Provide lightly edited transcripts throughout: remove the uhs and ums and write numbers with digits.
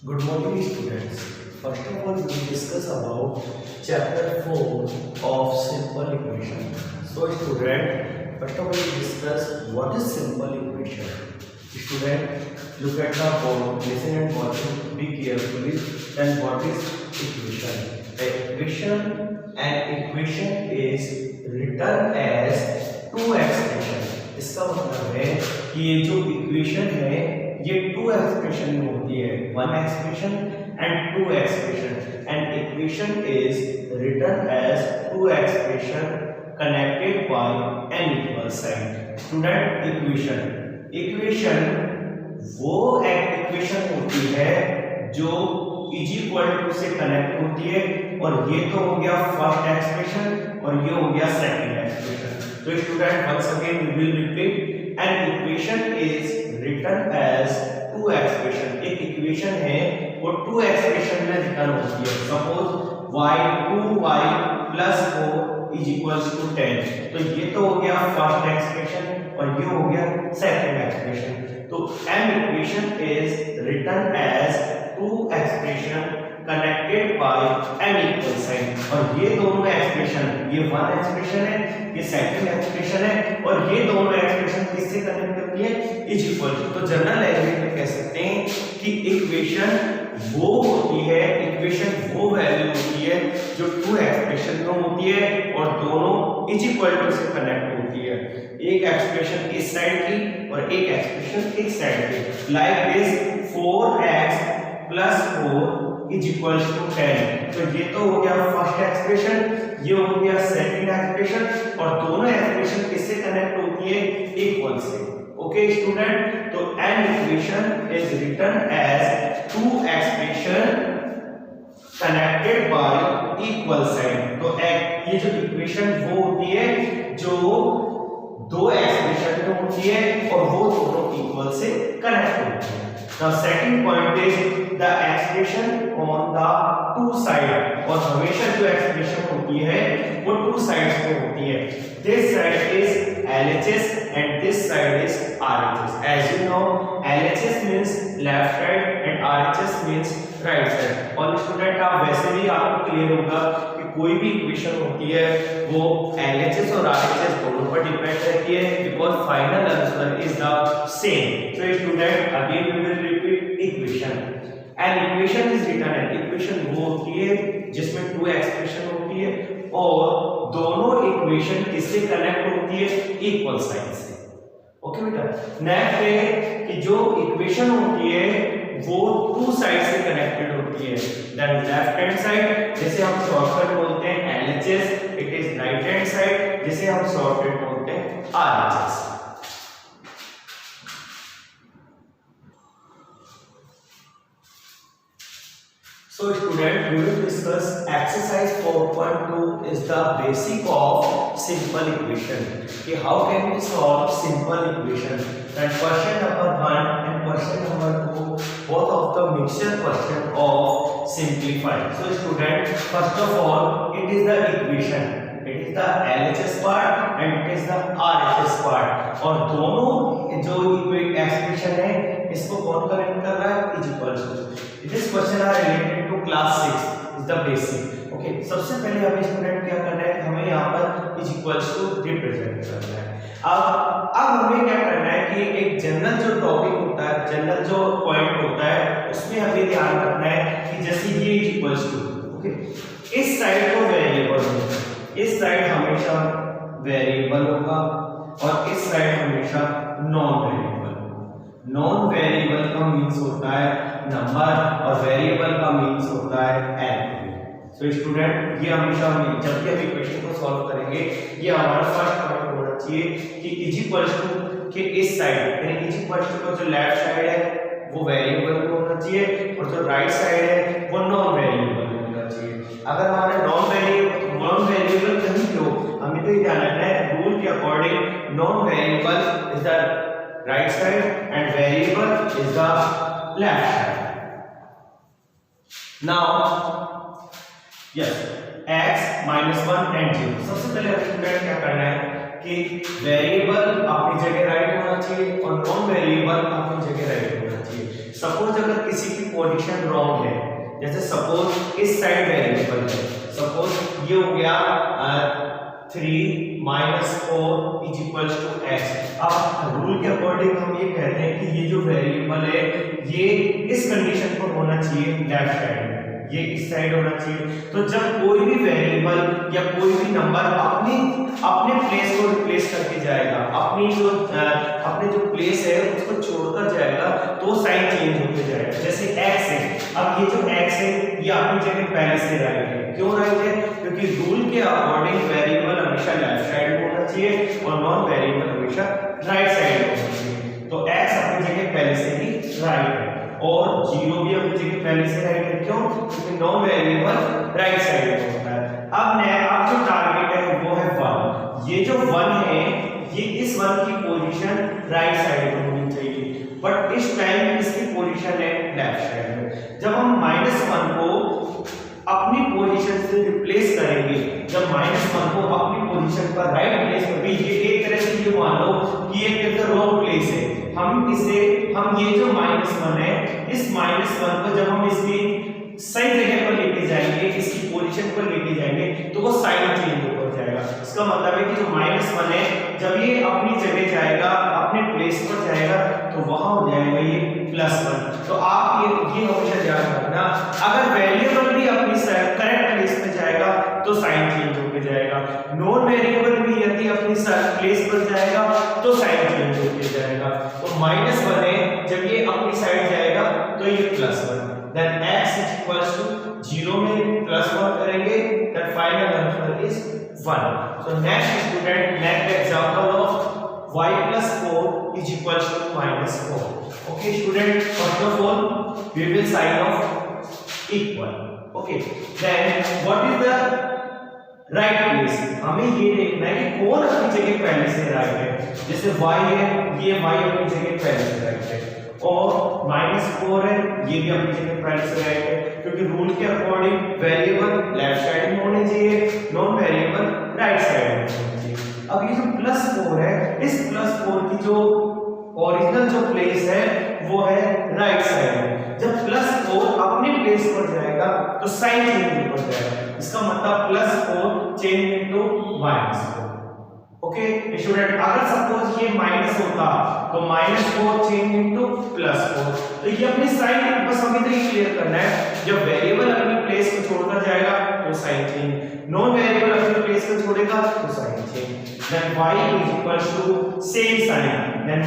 Good morning, students. First of all, we will discuss about chapter 4 of simple equation. So, student, first of all, we discuss what is simple equation. Student, look at the board, listen and watch it, be carefully. Then, what is equation? An equation is written as two expression. इसका मतलब है कि ये जो equation है ये to expression में होती है, one expression and two expression. And equation is written as two expression connected by an equal sign. Student, equation वो एक इक्वेशन होती है जो इज इक्वल टू से कनेक्ट होती है, और ये तो हो गया फर्स्ट एक्सप्रेशन और ये हो गया सेकंड एक्सप्रेशन. तो student, once again we will repeat, an equation is written as two expression. एक इक्वेशन है वो टू एक्सप्रेशन में रिटन होती है. Suppose y 2y + 4 is equals to 10. तो ये तो हो गया फर्स्ट एक्सप्रेशन और ये हो गया सेकंड एक्सप्रेशन. तो an equation is written as two expression connected by an equal sign. और ये दोनों एक्सप्रेशन, ये वन एक्सप्रेशन है, ये सेकंड एक्सप्रेशन है, और ये दोनों एक्सप्रेशन किससे कनेक्ट करती है? Is equal. तो जनरल लैंग्वेज में कह सकते हैं कि इक्वेशन वो होती है, इक्वेशन वो वैल्यू होती है जो टू एक्सप्रेशन में होती है और दोनों इज इक्वल टू से कनेक्ट होती है. एक एक्सप्रेशन इस साइड की और एक एक्सप्रेशन इस साइड की. Like this 4x + 4 is equal to 10. तो ये तो हो गया फर्स्ट एक्सप्रेशन, ये हो गया सेकंड एक्सप्रेशन, और दोनों एक्सप्रेशन किससे कनेक्ट होती है? इक्वल से. ओके स्टूडेंट, तो an equation is written as two expression connected by equal sign. तो ये जो इक्वेशन वो होती है जो दो एक्सप्रेशन में होती है और वो दोनों इक्वल से कनेक्ट होती है. Now second point is the expression on the two side. और हमेशा जो एक्सप्रेशन होती है वो टू साइड्स पे होती है. This side is LHS and this side is RHS. As you know, LHS means left side and RHS means right side. और स्टूडेंट, आप वैसे भी आपको क्लियर होगा कि कोई भी इक्वेशन होती है वो LHS और RHS दोनों पर डिपेंड करती है, because final answer is the same. So student, again we will repeat equation. An equation is written as equation वो होती है जिसमें टू एक्सप्रेशन होती है और दोनों इक्वेशन किससे कनेक्ट होती है? इक्वल साइन से. ओके बेटा, नेक्स्ट है कि जो इक्वेशन होती है वो टू साइड से कनेक्टेड होती है. देन लेफ्ट हैंड साइड जिसे हम शॉर्टकट बोलते हैं LHS, it is right hand side जिसे हम शॉर्टकट बोलते हैं RHS. So student, we will discuss exercise 4.2 is the basic of simple equation. कि how can we solve simple equation? And question number 1 and question number 2, both of the mixture question of simplify. So student, first of all, it is the equation. It is the LHS part and it is the RHS part. और दोनों जो expression है इसको कौन connect कर रहा है? Is equal to. This question are related to class 6 is the basic. Okay, सबसे पहले हमें स्टूडेंट क्या करना है? हमें यहाँ पर इज इक्वल्स टू रिप्रेजेंट करना है. अब हमें क्या करना है कि एक जनरल जो टॉपिक होता है, जनरल जो पॉइंट होता है, उसमें हमें ध्यान रखना है कि जैसे ये इज इक्वल्स टू, ओके, इस साइड को वेरिएबल होगा, इस साइड हमेशा वेरिएबल होगा और इस साइड हमेशा नॉन वेरिएबल. नॉन वेरिएबल का मींस होता है नंबर और वेरिएबल का मींस होता है एन. सो स्टूडेंट, ये हमेशा जब भी हम इक्वेशन को सॉल्व करेंगे ये हमारा फर्स्ट पॉइंट होना चाहिए कि इज इक्वल्स टू के इस साइड, यानी इज इक्वल्स टू का जो लेफ्ट साइड है वो वेरिएबल होना चाहिए और जो राइट साइड है वो नॉन वेरिएबल होना चाहिए. अगर हमारा नॉन वेरिएबल कहीं भी हो, हमें तो ये ध्यान रखना है रूल के according non variable is the right side and variable is the left side. Now yes, x -1 and 0. सबसे पहले स्टूडेंट क्या करना है कि वेरिएबल अपनी जगह राइट होना चाहिए और नॉन वेरिएबल अपनी जगह राइट होना चाहिए. सपोज अगर किसी की पोजीशन रॉन्ग है, जैसे सपोज इस साइड वेरिएबल है, सपोज ये हो गया 3 - 4 = x। अब रूल के अकॉर्डिंग हम ये कहते हैं कि ये जो वेरिएबल है ये इस कंडीशन पर होना चाहिए लेफ्ट साइड में, ये इस साइड होना चाहिए। तो जब कोई भी वेरिएबल या कोई भी नंबर अपने प्लेस को रिप्लेस करके जाएगा, अपने जो प्लेस है उसको छोड़कर जाएगा, तो साइन चेंज होते जाएगा। जैसे x है, अब ये जो x है ये अपनी जगह पहले से राइट है। क्यों राइट है? क्योंकि रूल के अकॉर्डिंग वेरिएबल हमेशा लेफ्ट साइड में होना चाहिए और नॉन वेरिएबल हमेशा राइट साइड में होना चाहिए। तो x अपनी जगह पहले से ही राइट है और 0 भी अपनी जगह पहले से राइट है। क्यों? क्योंकि नॉन वेरिएबल राइट साइड में होता है। अब जो टारगेट है वो है 1। ये जो 1 है ये इस 1 की पोजीशन राइट साइड में होनी चाहिए, बट इस टाइम इसकी पोजीशन है लेफ्ट साइड में। जब हम -1 को अपनी पोजीशन से रिप्लेस करेंगे, जब -1 को अपनी पोजीशन पर राइट प्लेस करेंगे, ये एक तरह से ये मान लो कि ये रॉन्ग प्लेस है। हम ये जो -1 है, इस -1 को जब हम इसकी सही जगह पर लेके जाएंगे, इसकी पोजीशन पर लेके जाएंगे, तो वो साइन चेंज होकर जाएगा। इसका मतलब है कि जो -1 है जब ये अपनी जगह जाएगा, अपने प्लेस पर जाएगा, तो वहां हो जाएगा ये +1। तो आप ये हमेशा याद रखना, अगर वेरिएबल भी अपनी करेक्ट प्लेस पे जाएगा तो साइन चेंज होकर जाएगा, नॉन वेरिएबल भी यदि अपनी प्लेस पर जाएगा तो साइन चेंज होकर जाएगा। तो -1 है, जब ये अपनी साइड जाएगा तो ये +1। then x = 0 में +1 करेंगे, then final answer is 1. So next student, next example of y + 4 = -4. Okay student, first of all we will sign off equal. Okay, then what is the right place? हमें ये देखना है कि कौन अपनी जगह पहले से राइट है। जैसे y है, ये y अपनी जगह पहले से राइट है, और -4 है, ये भी अपनी जगह पहले से राइट है, क्योंकि रूल के अकॉर्डिंग वेरिएबल लेफ्ट साइड में होने चाहिए, नॉन वेरिएबल राइट साइड में होने चाहिए। अब ये जो +4 है, इस +4 की जो ओरिजिनल जो प्लेस है वो है राइट साइड में। जब +4 अपने प्लेस पर जाएगा तो साइन चेंज हो जाएगा। इसका मतलब +4 चेंज इनटू -4। ओके स्टूडेंट, अगर सपोज ये माइनस होता तो -4 चेंज इनटू +4। तो ये अपनी साइन बस हमें तो ये क्लियर करना है, जब वेरिएबल अपनी प्लेस को छोड़कर जाएगा तो साइन चेंज, नॉन वेरिएबल अपनी प्लेस को छोड़ेगा तो sign change. Then y = same sign, then -+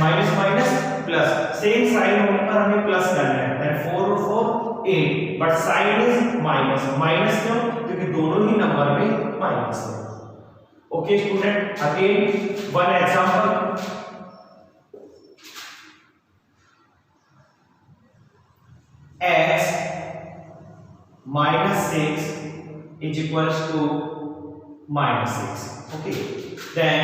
same sign होने पर हमें प्लस करना है, देन 4 और 4 8, बट साइन इज माइनस क्यों? क्योंकि दोनों ही नंबर में माइनस है। Okay student, again one example. X -6 = -6. Okay, then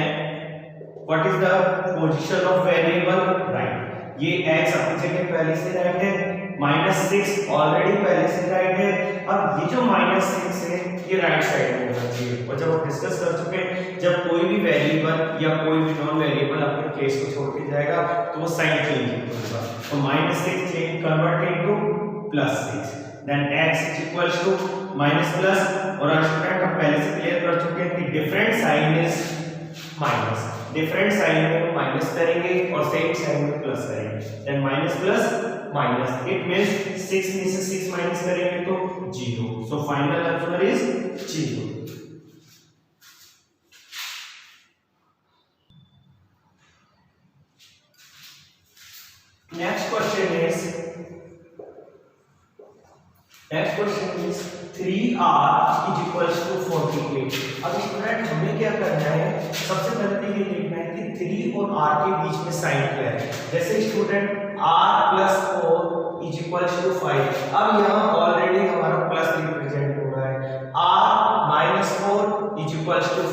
what is the position of variable? Right, ये x अपनी जगह पहले से राइट है, -6 ऑलरेडी पहले से राइट है। अब ये जो -6 है ये राइट साइड में होना चाहिए। और जब हम डिस्कस कर चुके हैं, जब कोई भी वेरिएबल या कोई भी नॉन वेरिएबल अपने प्लेस को छोड़ के जाएगा तो वो साइन चेंज होगा। तो -6 change convert into +6, then x = और स्टूडेंट हम पहले से क्लियर कर चुके हैं कि different sign is minus, different sign में माइनस करेंगे और सेम साइन में प्लस करेंगे, देन माइनस, इट मींस 6 में से 6 माइनस करेंगे तो 0। So final answer is 0। Next question is 3r = 48। अब स्टूडेंट हमें क्या करना है, सबसे पहले तो ये देखना है कि 3 और r के बीच में साइन क्या है। जैसे स्टूडेंट r + 4 = 5, अब यहाँ ऑलरेडी हमारा प्लस रिप्रेजेंट हो रहा है, r - 4 =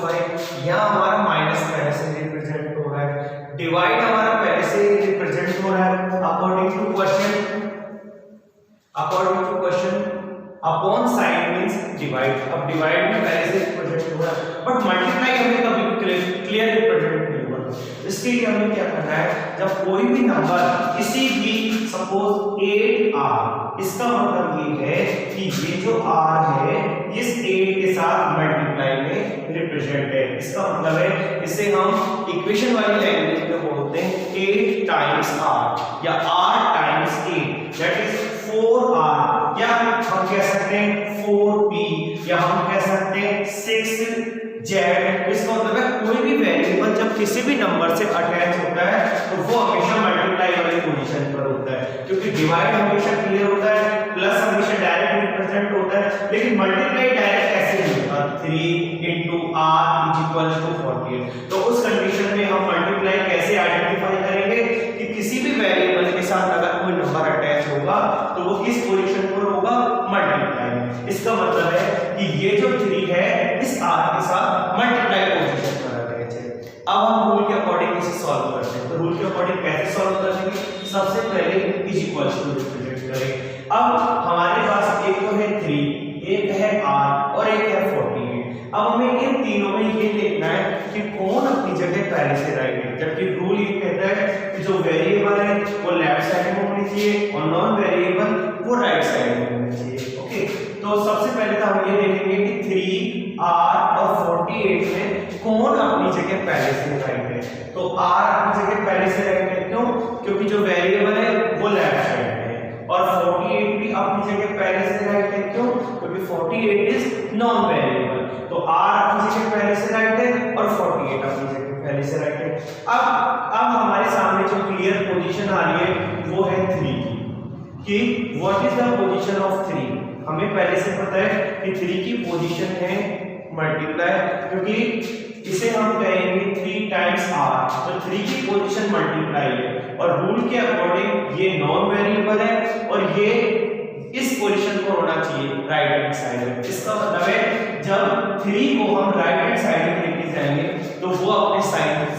5, यहाँ हमारा माइनस पहले से रिप्रेजेंट हो रहा है, डिवाइड हमारा पहले से रिप्रेजेंट हो रहा है according to question upon sign means divide. अब डिवाइड में पहले से रिप्रेजेंट हो रहा है, बट मल्टीप्लाई हमें कभी भी क्लियर रिप्रेजेंट नहीं हुआ। इसके लिए हमें क्या करना है, जब कोई भी नंबर किसी भी सपोज 8r, इसका मतलब ये है कि ये जो r है इस 8 के साथ मल्टीप्लाई में रिप्रेजेंट है। इसका मतलब है इसे हम इक्वेशन वाली लैंग्वेज में बोलते हैं 8 टाइम्स r या r times 8, that is 4r, या हम कह सकते हैं 4p, या हम कह सकते हैं 6z। इसका मतलब है कोई भी वेरिएबल जब किसी भी नंबर से अटैच होता है तो वो हमेशा मल्टीप्लाई वाली पोजीशन पर होता है, क्योंकि डिवाइड हमेशा क्लियर होता है, प्लस हमेशा डायरेक्ट रिप्रेजेंट होता है, लेकिन मल्टीप्लाई डायरेक्ट कैसे होगा, 3 into r is equal to 48। तो उस कंडीशन में हम मल्टीप्लाई कैसे आइडेंटिफाई करेंगे कि किसी भी वेरिएबल के साथ अगर कोई नंबर अटैच होगा तो वो किस पोजीशन पर होगा, मल्टीप्लाई में। इसका मतलब है कि ये जो 3 है इस r के साथ मल्टीप्लाई पोजीशन पर अटैच है। अब हम रूल के अकॉर्डिंग इसे सॉल्व करते हैं। तो रूल के अकॉर्डिंग कैसे सॉल्व करेंगे, सबसे पहले इज इक्वल टू रिप्रेजेंट करें। अब हमारे पास एक तो है 3, एक है r और एक है 48। अब हमें इन तीनों में ये देखना है कि कौन अपनी जगह पहले से राइट है, जबकि रूल ये कहता है कि जो वेरिएबल है वो लेफ्ट साइड में होनी चाहिए और नॉन वेरिएबल वो राइट साइड में होनी चाहिए। ओके, तो सबसे पहले तो हम ये देखेंगे कि 3r और 48 में कौन अपनी जगह पहले से राइट है। तो r अपनी जगह पहले से राइट है, क्यों, क्योंकि जो वेरिएबल है वो लेफ्ट साइड में है, और 48 भी अपनी जगह पहले से राइट है, क्यों, क्योंकि 48 इज नॉन वेरिएबल। तो r अपनी जगह पहले से राइट है और 48 अपनी जगह पहले से राइट है। अब हमारे सामने जो क्लियर पोजीशन आ रही है वो है 3 की, what is the position of 3। हमें पहले से पता है कि 3 की पोजीशन है मल्टीप्लाई, क्योंकि इसे हम कहेंगे 3 टाइम्स r, तो 3 की पोजीशन मल्टीप्लाई है, और रूल के अकॉर्डिंग ये नॉन वेरिएबल है और ये इस पोजीशन पर होना चाहिए राइट हैंड साइड में। इसका मतलब है जब 3 को हम राइट हैंड साइड में लेके जाएंगे तो वो अपने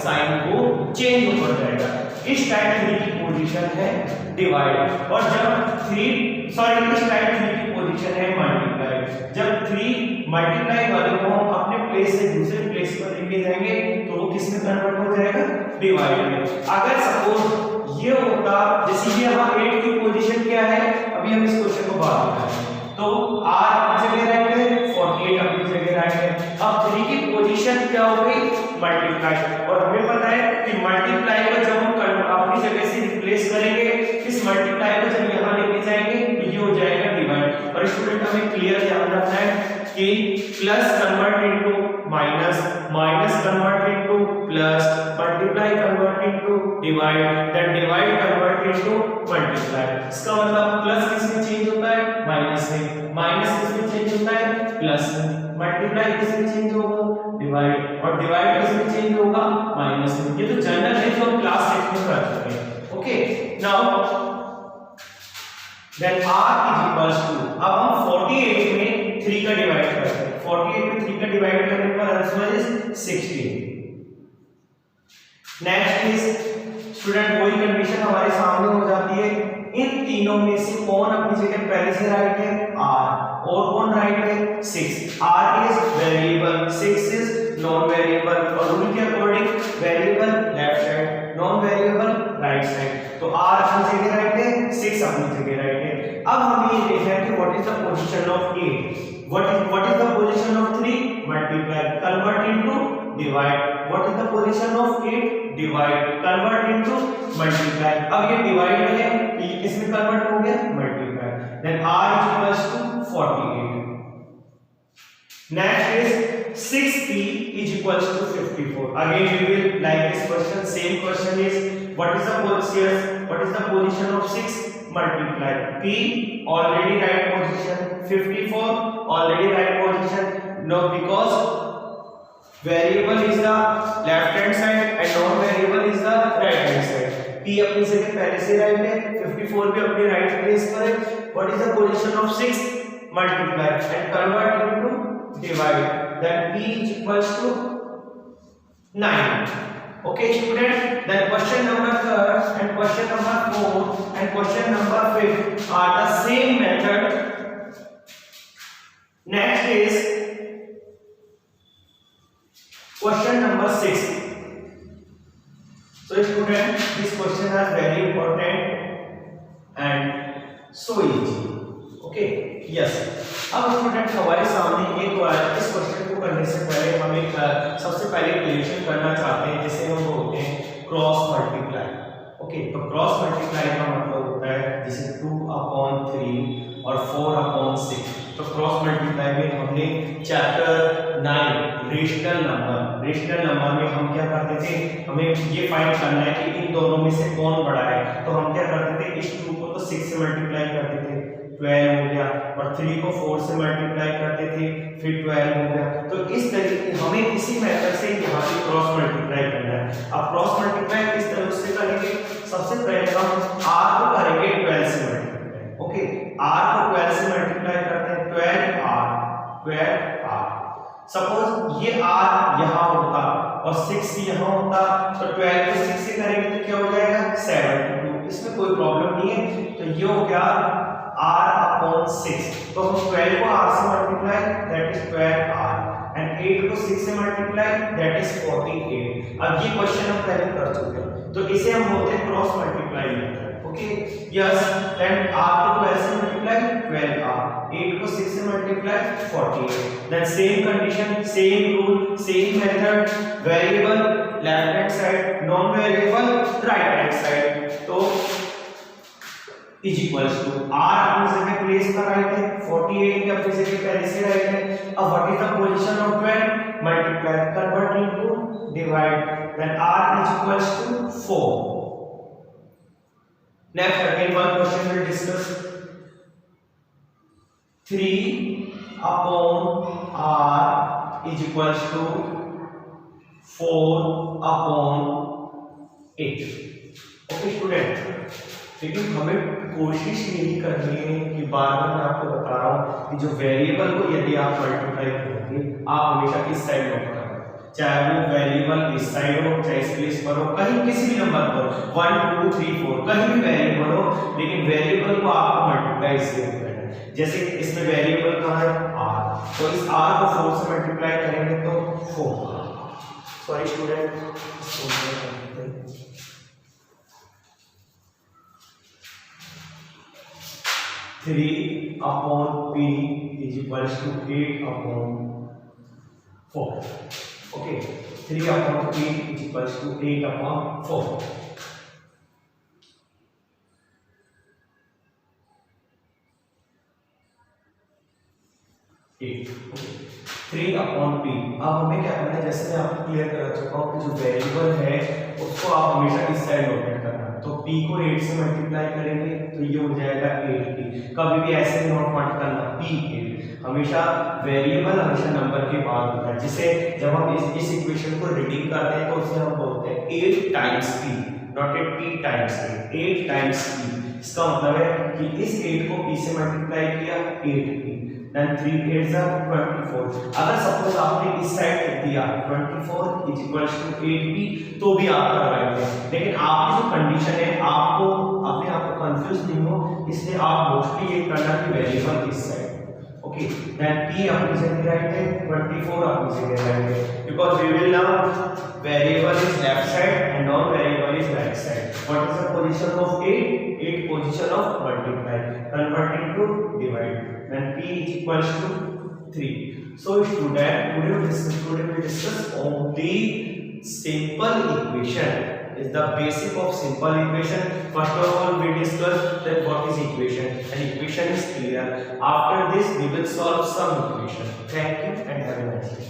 साइन को चेंज हो जाएगा। इस टाइम 3 की पोजीशन है डिवाइड, और जब इस टाइम 3 की पोजीशन है मल्टीप्लाई। जब 3 मल्टीप्लाई वाले को हम अपने प्लेस से दूसरे प्लेस पर लेके जाएंगे तो वो किस में कन्वर्ट हो जाएगा, डिवाइड में। अगर सपोज ये होता, जैसे ये यहाँ 8 की पोजीशन क्या है, अभी हम इस क्वेश्चन को बात करेंगे, तो r अपनी जगह राइट है, 48 अपनी जगह राइट है। अब 3 की पोजीशन क्या हो गई, मल्टीप्लाई, और हमें पता है कि मल्टीप्लाई को जब हम अपनी जगह से रिप्लेस करेंगे, इस मल्टीप्लाई को जब यहाँ लेके जाएंगे तो ये हो जाएगा डिवाइड। और स्टूडेंट हमें क्लियर ध्यान रखना है कि plus convert into minus, minus convert into plus, multiply convert into divide, then divide convert into multiply. इसका मतलब प्लस किसमें चेंज होता है, माइनस में, माइनस किसमें चेंज होता है, प्लस में, मल्टीप्लाई किसमें चेंज होगा, डिवाइड, और डिवाइड किसमें चेंज होगा, माइनस में। ये तो जनरल है जो हम क्लास 6 में कर चुके हैं। Okay, now then r is equals to, अब हम 48 में 3 का डिवाइड करते हैं, 48 में 3 का डिवाइड करने पर answer is 16। Next is student वही कंडीशन हमारे सामने हो जाती है, इन तीनों में से कौन अपनी जगह पहले से राइट है, r, और कौन राइट है, 6। r is variable, 6 is non variable, और रूल के according variable left side, non variable right side. तो r अपनी जगह राइट है, 6 अपनी जगह राइट है। अब हमें ये देखना है कि what is the position of 8, what is the position of 3, multiply, convert into divide, what is the position of 8, divide, convert into multiply. अब ये डिवाइड है तो ये किसमें कन्वर्ट हो गया, multiply, then r is equals to 48। Next is 6p is equals to 54. Again we will like this question, same question is what is the position of 6, multiply, p already right position, 54 already right position. No, because variable is the left hand side and non variable is the right hand side. p अपनी जगह पहले से right है, 54 भी अपनी right place पर है। what is the position of 6, multiply and convert into divide, then p is equals to 9. Okay student, then question number 3 and question number 4 and question number 5 are the same method. Next is question number 6. So student, these questions are very important and so easy. Okay, yes. अब student हमारे सामने एक बार इस question को करने से पहले हम एक सबसे पहले क्वेश्चन करना चाहते हैं जिसे हम बोलते हैं क्रॉस मल्टीप्लाई। ओके, तो क्रॉस मल्टीप्लाई का मतलब होता है जैसे 2/3 और 4/6। तो क्रॉस मल्टीप्लाई में हमने चैप्टर 9 रेशनल नंबर में हम क्या करते थे, हमें ये फाइंड करना है कि इन दोनों में से कौन बड़ा है। तो हम क्या करते थे, इस 2 को तो 6 से मल्टीप्लाई करते थे, 12 हो गया, और 3 को 4 से मल्टीप्लाई करते थे, फिर 12 हो गया। तो इस तरीके हमें इसी मेथड से यहाँ पे क्रॉस मल्टीप्लाई करना है। अब क्रॉस मल्टीप्लाई किस तरह से करेंगे, सबसे पहले हम r को करेंगे 12 से मल्टीप्लाई। ओके, r को 12 से मल्टीप्लाई करते हैं, 12r। सपोज ये r यहाँ होता और 6 यहाँ होता, तो 12 को 6 से करेंगे तो क्या हो जाएगा 72। इसमें कोई प्रॉब्लम नहीं है। तो ये हो गया r/6। तो हम 12 को r से multiply, that is 12r, and 8 को 6 से मल्टीप्लाई, दैट इज 48। अब ये क्वेश्चन हम पहले कर चुके हैं, तो इसे हम बोलते हैं cross multiply method. Okay, yes, then r को 12 से मल्टीप्लाई 12r, 8 को 6 से multiply 48। Then same condition, same rule, same method, variable left hand side, non variable right hand side. तो इज इक्वल्स टू r अपनी जगह प्लेस पर right है, 48 की अपनी जगह पहले से राइट है। अब what is the position of 12, multiply, convert into divide, then r is equals to 4। Next again one question will discuss 3/r is equals to 4/8। Okay student, लेकिन हमें कोशिश यही करनी है कि बार बार मैं आपको बता रहा हूँ कि जो वेरिएबल को यदि आप मल्टीप्लाई करोगे, आप हमेशा इस साइड में करना, चाहे वो वेरिएबल इस साइड हो, चाहे इस प्लेस पर हो, कहीं किसी भी नंबर पर 1 2 3 4 कहीं भी वेरिएबल हो, लेकिन वेरिएबल को आपको मल्टीप्लाई इससे करना है। जैसे इसमें वेरिएबल कहाँ है r, तो इस r को 4 से मल्टीप्लाई करेंगे तो 4। Sorry student, 3/p is equals to 8/4. Okay, 3/p is equals to 8/4. Okay. 3/p। अब हमें क्या करना है, जैसे मैं आपको क्लियर करा चुका हूँ कि जो वेरिएबल है उसको आप हमेशा इस साइड लोकेट करना। तो p को 8 से मल्टीप्लाई करेंगे तो ये हो जाएगा 8p। कभी भी ऐसे नोट मत करना, p8 हमेशा वेरिएबल हमेशा नंबर के बाद होता है। जिसे जब हम इस इक्वेशन को रीडिंग करते हैं तो उसे हम बोलते हैं 8 times p, not 8p times 8 times p। इसका मतलब है कि इस 8 को p से मल्टीप्लाई किया 8p, then 3 8s are 24। अगर सपोज आपने इस साइड लिख दिया 24 is equals to 8p तो भी आपका राइट है। लेकिन आपकी जो कंडीशन है, आपको अपने आप को कंफ्यूज नहीं हो, इसलिए आप मोस्टली ये करना कि वेरिएबल इस साइड। ओके, देन p अपनी जगह राइट है, 24 अपनी जगह राइट है, because we will now variable is left side and non variable is right side. What is the position of 8 position of multiply, convert into divide, then p is equals to 3. So student, today we discuss only simple equation. Is the basic of simple equation. First of all, we discuss that what is equation. An equation is clear. After this, we will solve some equation. Thank you and have a nice day.